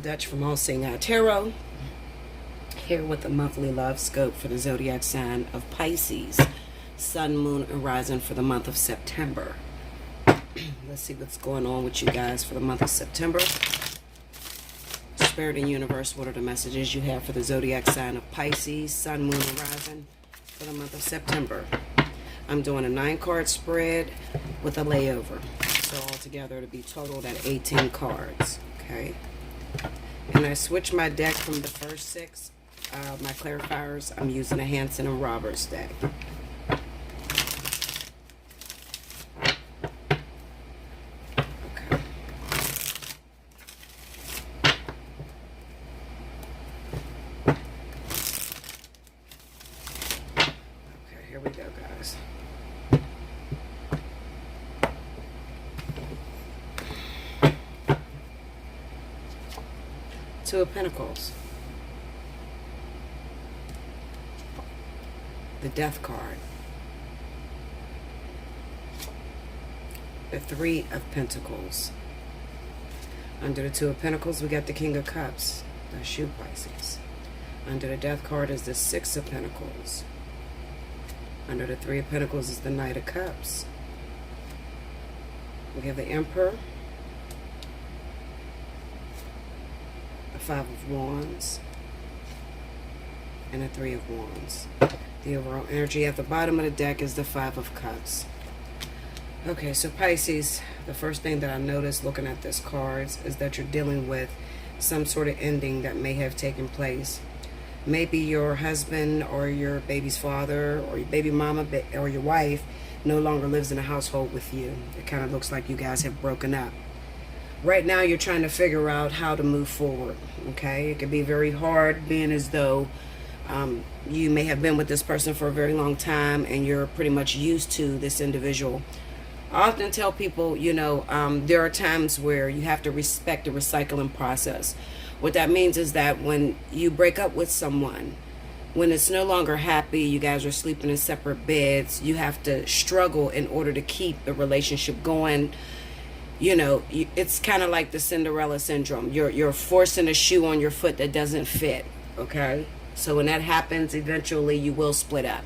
Dutch from Allseeingeyetarot, here with the monthly love scope for the zodiac sign of Pisces, Sun, Moon, and Rising for the month of September. Let's see what's going on with you guys for the month of September. Spirit and Universe, what are the messages you have for the zodiac sign of Pisces, Sun, Moon, and Rising for the month of September? I'm doing a 9-card spread with a layover. So altogether it'll be totaled at 18 cards. Okay. And I switched my deck from the first 6, my clarifiers. I'm using a Hanson and Roberts deck. Okay. Okay, here we go, guys. Two of Pentacles. The Death card. The 3 of Pentacles. Under the 2 of Pentacles, we got the King of Cups. That's you, Pisces. Under the Death card is the 6 of Pentacles. Under the 3 of Pentacles is the Knight of Cups. We have the Emperor. The 5 of Wands. And the 3 of Wands. The overall energy at the bottom of the deck is the 5 of Cups. Okay, so Pisces, the first thing that I noticed looking at this cards is that you're dealing with some sort of ending that may have taken place. Maybe your husband or your baby's father or your baby mama or your wife no longer lives in a household with you. It kind of looks like you guys have broken up. Right now you're trying to figure out how to move forward. Okay, it could be very hard, being as though you may have been with this person for a very long time and you're pretty much used to this individual. I often tell people, you know, there are times where you have to respect the recycling process. What that means is that when you break up with someone, when it's no longer happy, you guys are sleeping in separate beds, you have to struggle in order to keep the relationship going. You know, it's kind of like the Cinderella syndrome. You're forcing a shoe on your foot that doesn't fit, okay? So when that happens, eventually you will split up.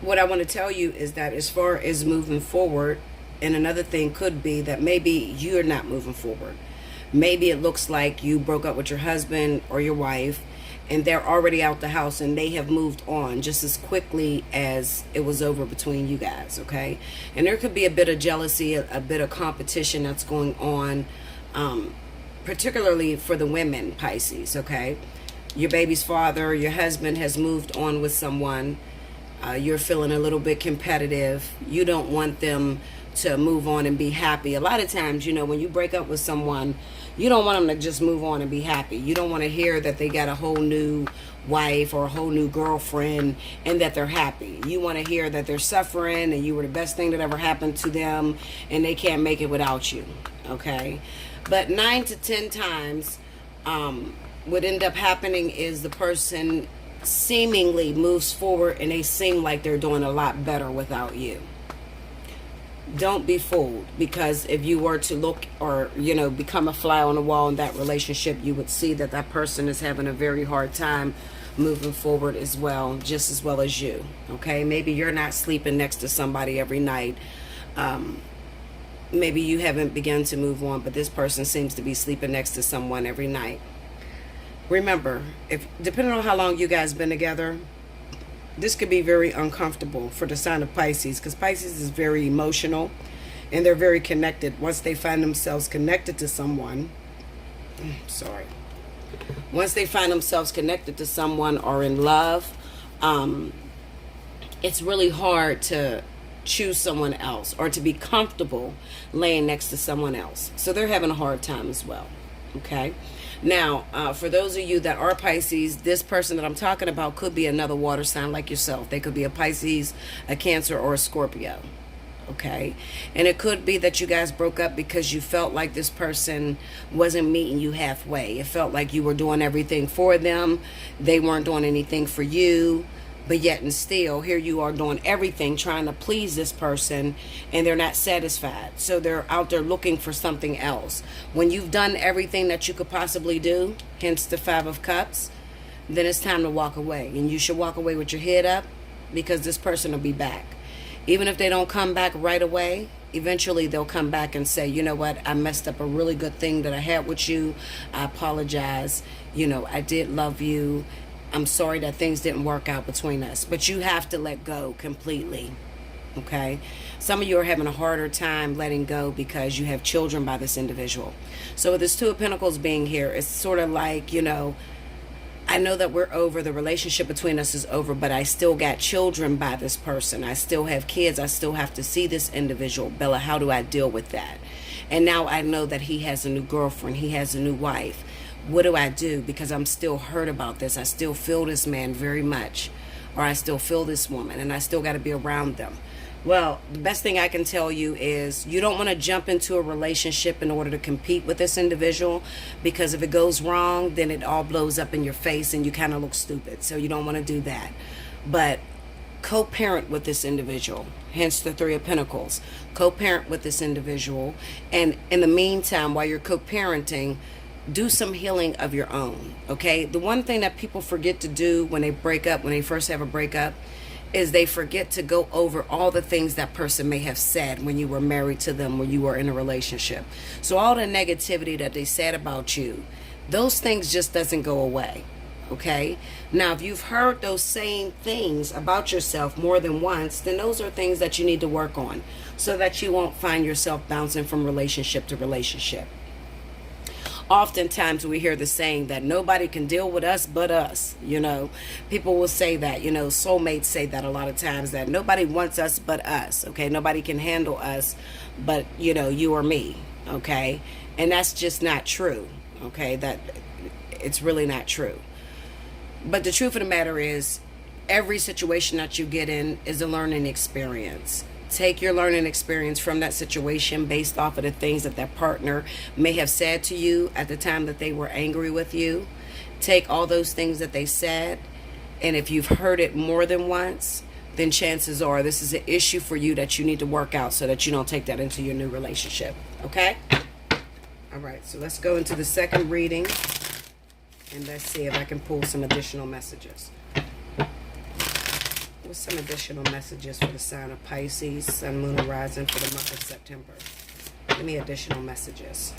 What I want to tell you is that as far as moving forward, and another thing could be that maybe you're not moving forward. Maybe it looks like you broke up with your husband or your wife and they're already out the house and they have moved on just as quickly as it was over between you guys, okay? And there could be a bit of jealousy, a bit of competition that's going on, particularly for the women, Pisces, okay? Your baby's father, your husband has moved on with someone. You're feeling a little bit competitive. You don't want them to move on and be happy. A lot of times, you know, when you break up with someone, you don't want them to just move on and be happy. You don't want to hear that they got a whole new wife or a whole new girlfriend and that they're happy. You want to hear that they're suffering and you were the best thing that ever happened to them and they can't make it without you, okay? But 9 to 10 times, what end up happening is the person seemingly moves forward and they seem like they're doing a lot better without you. Don't be fooled, because if you were to look or, you know, become a fly on the wall in that relationship, you would see that that person is having a very hard time moving forward as well, just as well as you, okay? Maybe you're not sleeping next to somebody every night. Maybe you haven't begun to move on, but this person seems to be sleeping next to someone every night. Remember, if depending on how long you guys been together, this could be very uncomfortable for the sign of Pisces, because Pisces is very emotional and they're very connected. Once they find themselves connected to someone, once they find themselves connected to someone or in love, it's really hard to choose someone else or to be comfortable laying next to someone else. So they're having a hard time as well, okay? Now, for those of you that are Pisces, this person that I'm talking about could be another water sign like yourself. They could be a Pisces, a Cancer, or a Scorpio, okay? And it could be that you guys broke up because you felt like this person wasn't meeting you halfway. It felt like you were doing everything for them. They weren't doing anything for you. But yet and still, here you are doing everything trying to please this person, and they're not satisfied. So they're out there looking for something else. When you've done everything that you could possibly do, hence the Five of Cups, then it's time to walk away. And you should walk away with your head up, because this person will be back. Even if they don't come back right away, eventually they'll come back and say, you know what, I messed up a really good thing that I had with you. I apologize. You know, I did love you. I'm sorry that things didn't work out between us. But you have to let go completely. Okay? Some of you are having a harder time letting go because you have children by this individual. So with this Two of Pentacles being here, it's sort of like, you know, I know that we're over, the relationship between us is over, but I still got children by this person. I still have kids. I still have to see this individual. Bella, how do I deal with that? And now I know that he has a new girlfriend. He has a new wife. What do I do? Because I'm still hurt about this. I still feel this man very much. Or I still feel this woman, and I still got to be around them. Well, the best thing I can tell you is you don't want to jump into a relationship in order to compete with this individual, because if it goes wrong, then it all blows up in your face and you kind of look stupid. So you don't want to do that. But co-parent with this individual, hence the Three of Pentacles. Co-parent with this individual, and in the meantime, while you're co-parenting, do some healing of your own. Okay? The one thing that people forget to do when they break up, when they first have a breakup, is they forget to go over all the things that person may have said when you were married to them, when you were in a relationship. So all the negativity that they said about you, those things just doesn't go away. Okay? Now, if you've heard those same things about yourself more than once, then those are things that you need to work on, so that you won't find yourself bouncing from relationship to relationship. Oftentimes we hear the saying that nobody can deal with us but us. You know, people will say that, you know, soulmates say that a lot of times, that nobody wants us but us. Okay, nobody can handle us but, you know, you or me. Okay, and that's just not true. Okay, that it's really not true. But the truth of the matter is, every situation that you get in is a learning experience. Take your learning experience from that situation based off of the things that that partner may have said to you at the time that they were angry with you. Take all those things that they said, and if you've heard it more than once, then chances are this is an issue for you that you need to work out, so that you don't take that into your new relationship. Okay? All right, so let's go into the second reading, and let's see if I can pull some additional messages. What's some additional messages for the sign of Pisces, Sun, Moon, and Rising for the month of September? Give me additional messages.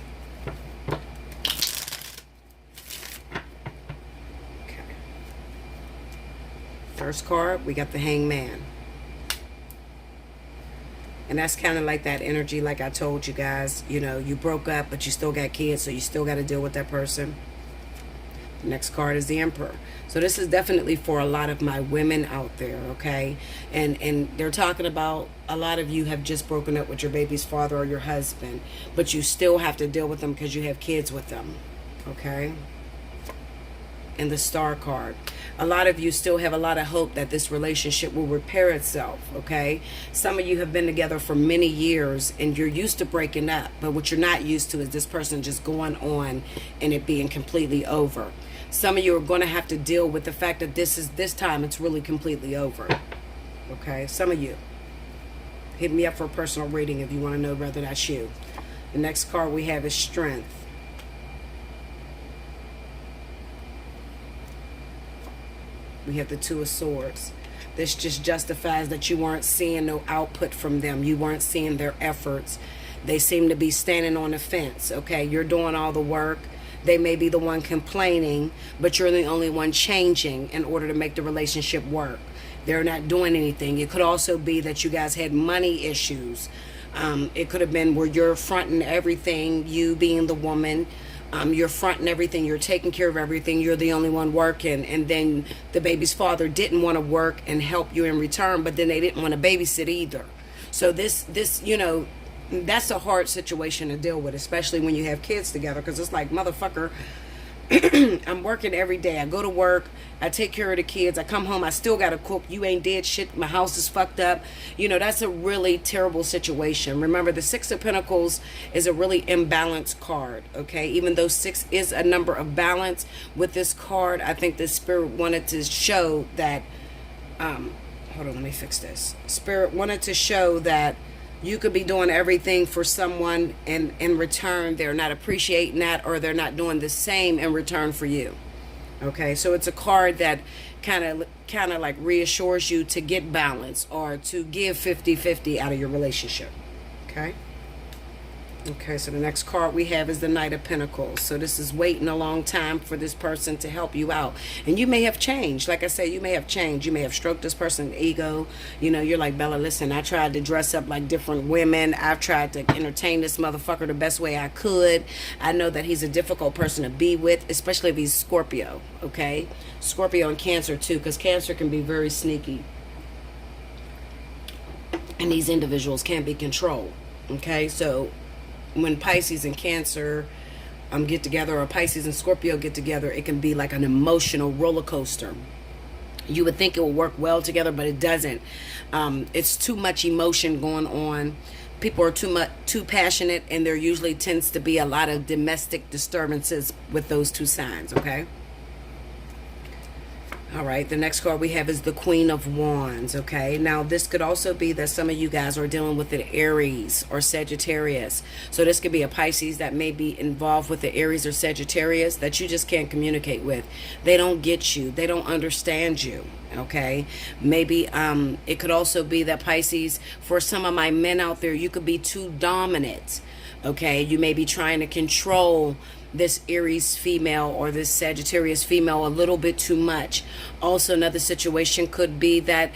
Okay. First card, we got the Hangman. And that's kind of like that energy, like I told you guys. You know, you broke up, but you still got kids, so you still got to deal with that person. The next card is the Emperor. So this is definitely for a lot of my women out there, okay? And they're talking about a lot of you have just broken up with your baby's father or your husband, but you still have to deal with them because you have kids with them, okay? And the Star card. A lot of you still have a lot of hope that this relationship will repair itself, okay? Some of you have been together for many years and you're used to breaking up, but what you're not used to is this person just going on and it being completely over. Some of you are going to have to deal with the fact that this time it's really completely over. Okay, some of you. Hit me up for a personal reading if you want to know whether that's you. The next card we have is Strength. We have the Two of Swords. This just justifies that you weren't seeing no output from them. You weren't seeing their efforts. They seem to be standing on the fence. Okay, you're doing all the work. They may be the one complaining, but you're the only one changing in order to make the relationship work. They're not doing anything. It could also be that you guys had money issues. It could have been where you're fronting everything, you being the woman. You're fronting everything. You're taking care of everything. You're the only one working. And then the baby's father didn't want to work and help you in return, but then they didn't want to babysit either. So this, you know, that's a hard situation to deal with, especially when you have kids together, because it's like, motherfucker, I'm working every day. I go to work, I take care of the kids, I come home, I still gotta cook, you ain't did shit, my house is fucked up. You know, that's a really terrible situation. Remember, the Six of Pentacles is a really imbalanced card, okay? Even though 6 is a number of balance, with this card, I think the Spirit wanted to show that hold on, let me fix this. Spirit wanted to show that you could be doing everything for someone, and in return they're not appreciating that, or they're not doing the same in return for you. Okay, so it's a card that kind of like reassures you to get balance, or to give 50-50 out of your relationship. Okay. Okay, so the next card we have is the Knight of Pentacles. So this is waiting a long time for this person to help you out. And you may have changed. Like I said, you may have changed. You may have stroked this person's ego. You know, you're like, Bella, listen, I tried to dress up like different women. I've tried to entertain this motherfucker the best way I could. I know that he's a difficult person to be with, especially if he's Scorpio, okay? Scorpio and Cancer too, because Cancer can be very sneaky. And these individuals can't be controlled, okay? So when Pisces and Cancer get together, or Pisces and Scorpio get together, it can be like an emotional roller coaster. You would think it will work well together, but it doesn't. It's too much emotion going on. People are too passionate, and there usually tends to be a lot of domestic disturbances with those two signs, okay? All right, the next card we have is the Queen of Wands, okay? Now, this could also be that some of you guys are dealing with an Aries or Sagittarius. So this could be a Pisces that may be involved with the Aries or Sagittarius that you just can't communicate with. They don't get you. They don't understand you, okay? Maybe it could also be that Pisces, for some of my men out there, you could be too dominant, okay? You may be trying to control this Aries female or this Sagittarius female a little bit too much. Also, another situation could be that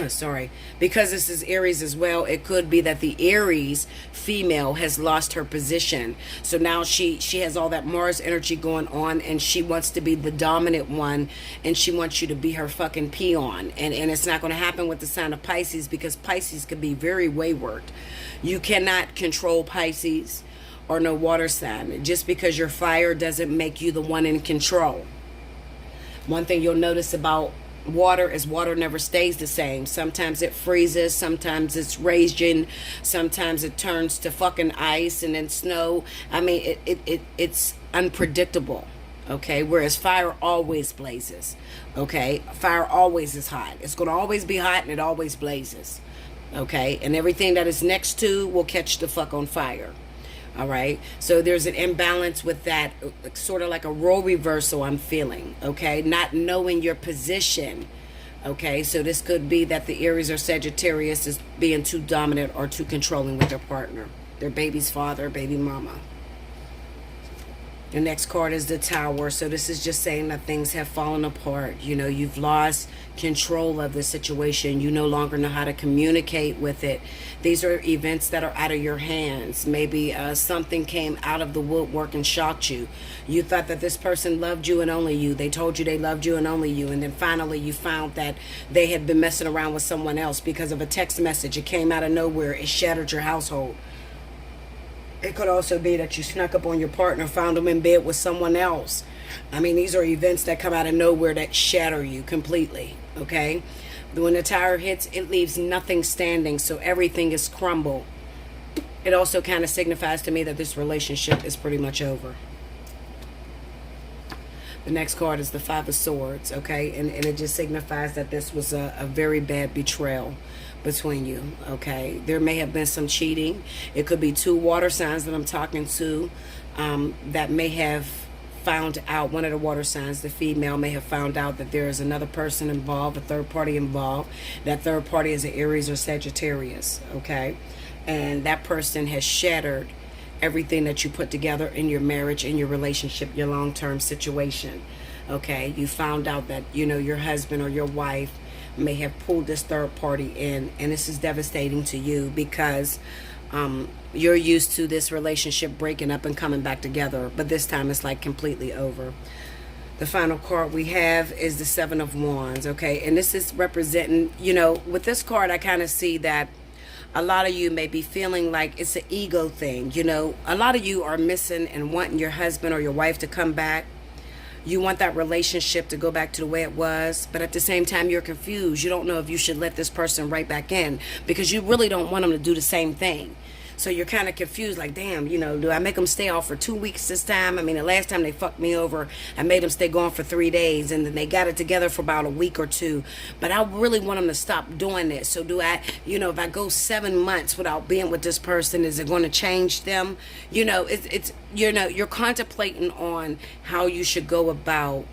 sorry, because this is Aries as well, it could be that the Aries female has lost her position. So now she has all that Mars energy going on, and she wants to be the dominant one, and she wants you to be her fucking peon. And it's not going to happen with the sign of Pisces, because Pisces could be very wayward. You cannot control Pisces or no water sign. Just because you're fire doesn't make you the one in control. One thing you'll notice about water is water never stays the same. Sometimes it freezes, sometimes it's raging, sometimes it turns to fucking ice and then snow. I mean, it's unpredictable, okay? Whereas fire always blazes, okay? Fire always is hot. It's going to always be hot, and it always blazes, okay? And everything that is next to will catch the fuck on fire. All right, so there's an imbalance with that, sort of like a role reversal I'm feeling, okay? Not knowing your position, okay? So this could be that the Aries or Sagittarius is being too dominant or too controlling with their partner, their baby's father, baby mama. The next card is the Tower. So this is just saying that things have fallen apart. You know, you've lost control of the situation. You no longer know how to communicate with it. These are events that are out of your hands. Maybe something came out of the woodwork and shocked you. You thought that this person loved you and only you. They told you they loved you and only you. And then finally you found that they had been messing around with someone else because of a text message. It came out of nowhere. It shattered your household. It could also be that you snuck up on your partner, found them in bed with someone else. I mean, these are events that come out of nowhere that shatter you completely, okay? When the Tower hits, it leaves nothing standing, so everything is crumbled. It also kind of signifies to me that this relationship is pretty much over. The next card is the Five of Swords, okay? And it just signifies that this was a very bad betrayal between you, okay? There may have been some cheating. It could be two water signs that I'm talking to that may have found out, one of the water signs, the female, may have found out that there is another person involved, a third party involved. That third party is an Aries or Sagittarius, okay? And that person has shattered everything that you put together in your marriage, in your relationship, your long-term situation, okay? You found out that, you know, your husband or your wife may have pulled this third party in, and this is devastating to you because you're used to this relationship breaking up and coming back together, but this time it's like completely over. The final card we have is the Seven of Wands, okay? And this is representing, you know, with this card I kind of see that a lot of you may be feeling like it's an ego thing. You know, a lot of you are missing and wanting your husband or your wife to come back. You want that relationship to go back to the way it was, but at the same time you're confused. You don't know if you should let this person right back in because you really don't want them to do the same thing. So you're kind of confused, like, damn, you know, do I make them stay off for 2 weeks this time? I mean, the last time they fucked me over, I made them stay gone for 3 days, and then they got it together for about a week or two. But I really want them to stop doing this. So do I, you know, if I go 7 months without being with this person, is it going to change them? You know, it's you know, you're contemplating on how you should go about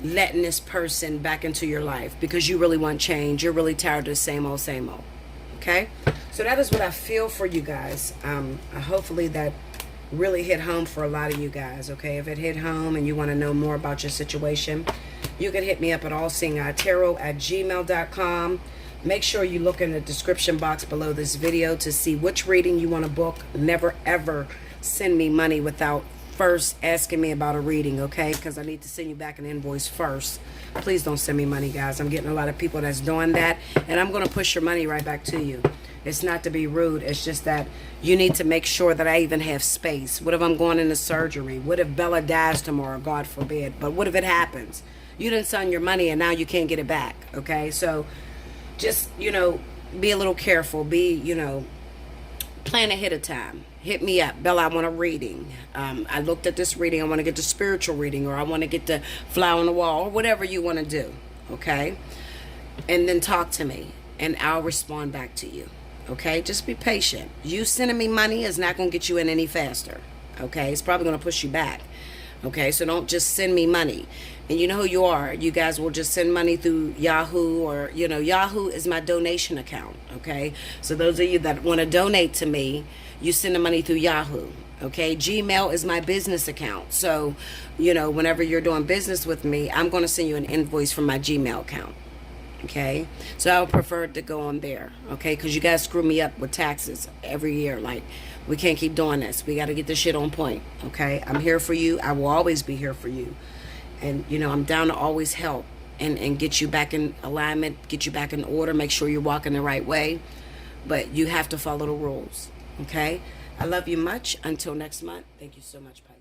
letting this person back into your life because you really want change. You're really tired of the same old, same old. Okay? So that is what I feel for you guys. Hopefully that really hit home for a lot of you guys. Okay? If it hit home and you want to know more about your situation, you can hit me up at allseeingeyetarot@gmail.com. Make sure you look in the description box below this video to see which reading you want to book. Never, ever send me money without first asking me about a reading, okay? Because I need to send you back an invoice first. Please don't send me money, guys. I'm getting a lot of people that's doing that, and I'm going to push your money right back to you. It's not to be rude. It's just that you need to make sure that I even have space. What if I'm going into surgery? What if Bella dies tomorrow? God forbid. But what if it happens? You didn't send your money, and now you can't get it back, okay? So just, you know, be a little careful. Be, you know, plan ahead of time. Hit me up. Bella, I want a reading. I looked at this reading. I want to get the spiritual reading, or I want to get the fly on the wall, or whatever you want to do. Okay? And then talk to me, and I'll respond back to you. Okay? Just be patient. You sending me money is not going to get you in any faster. Okay? It's probably going to push you back. Okay? So don't just send me money. And you know who you are. You guys will just send money through Yahoo, or, you know, Yahoo is my donation account. Okay? So those of you that want to donate to me, you send the money through Yahoo. Okay? Gmail is my business account. So, you know, whenever you're doing business with me, I'm going to send you an invoice from my Gmail account. Okay? So I would prefer to go on there. Okay? Because you guys screw me up with taxes every year. Like, we can't keep doing this. We got to get this shit on point. Okay? I'm here for you. I will always be here for you. And, you know, I'm down to always help and get you back in alignment, get you back in order, make sure you're walking the right way. But you have to follow the rules. Okay? I love you much. Until next month, thank you so much, Pisces.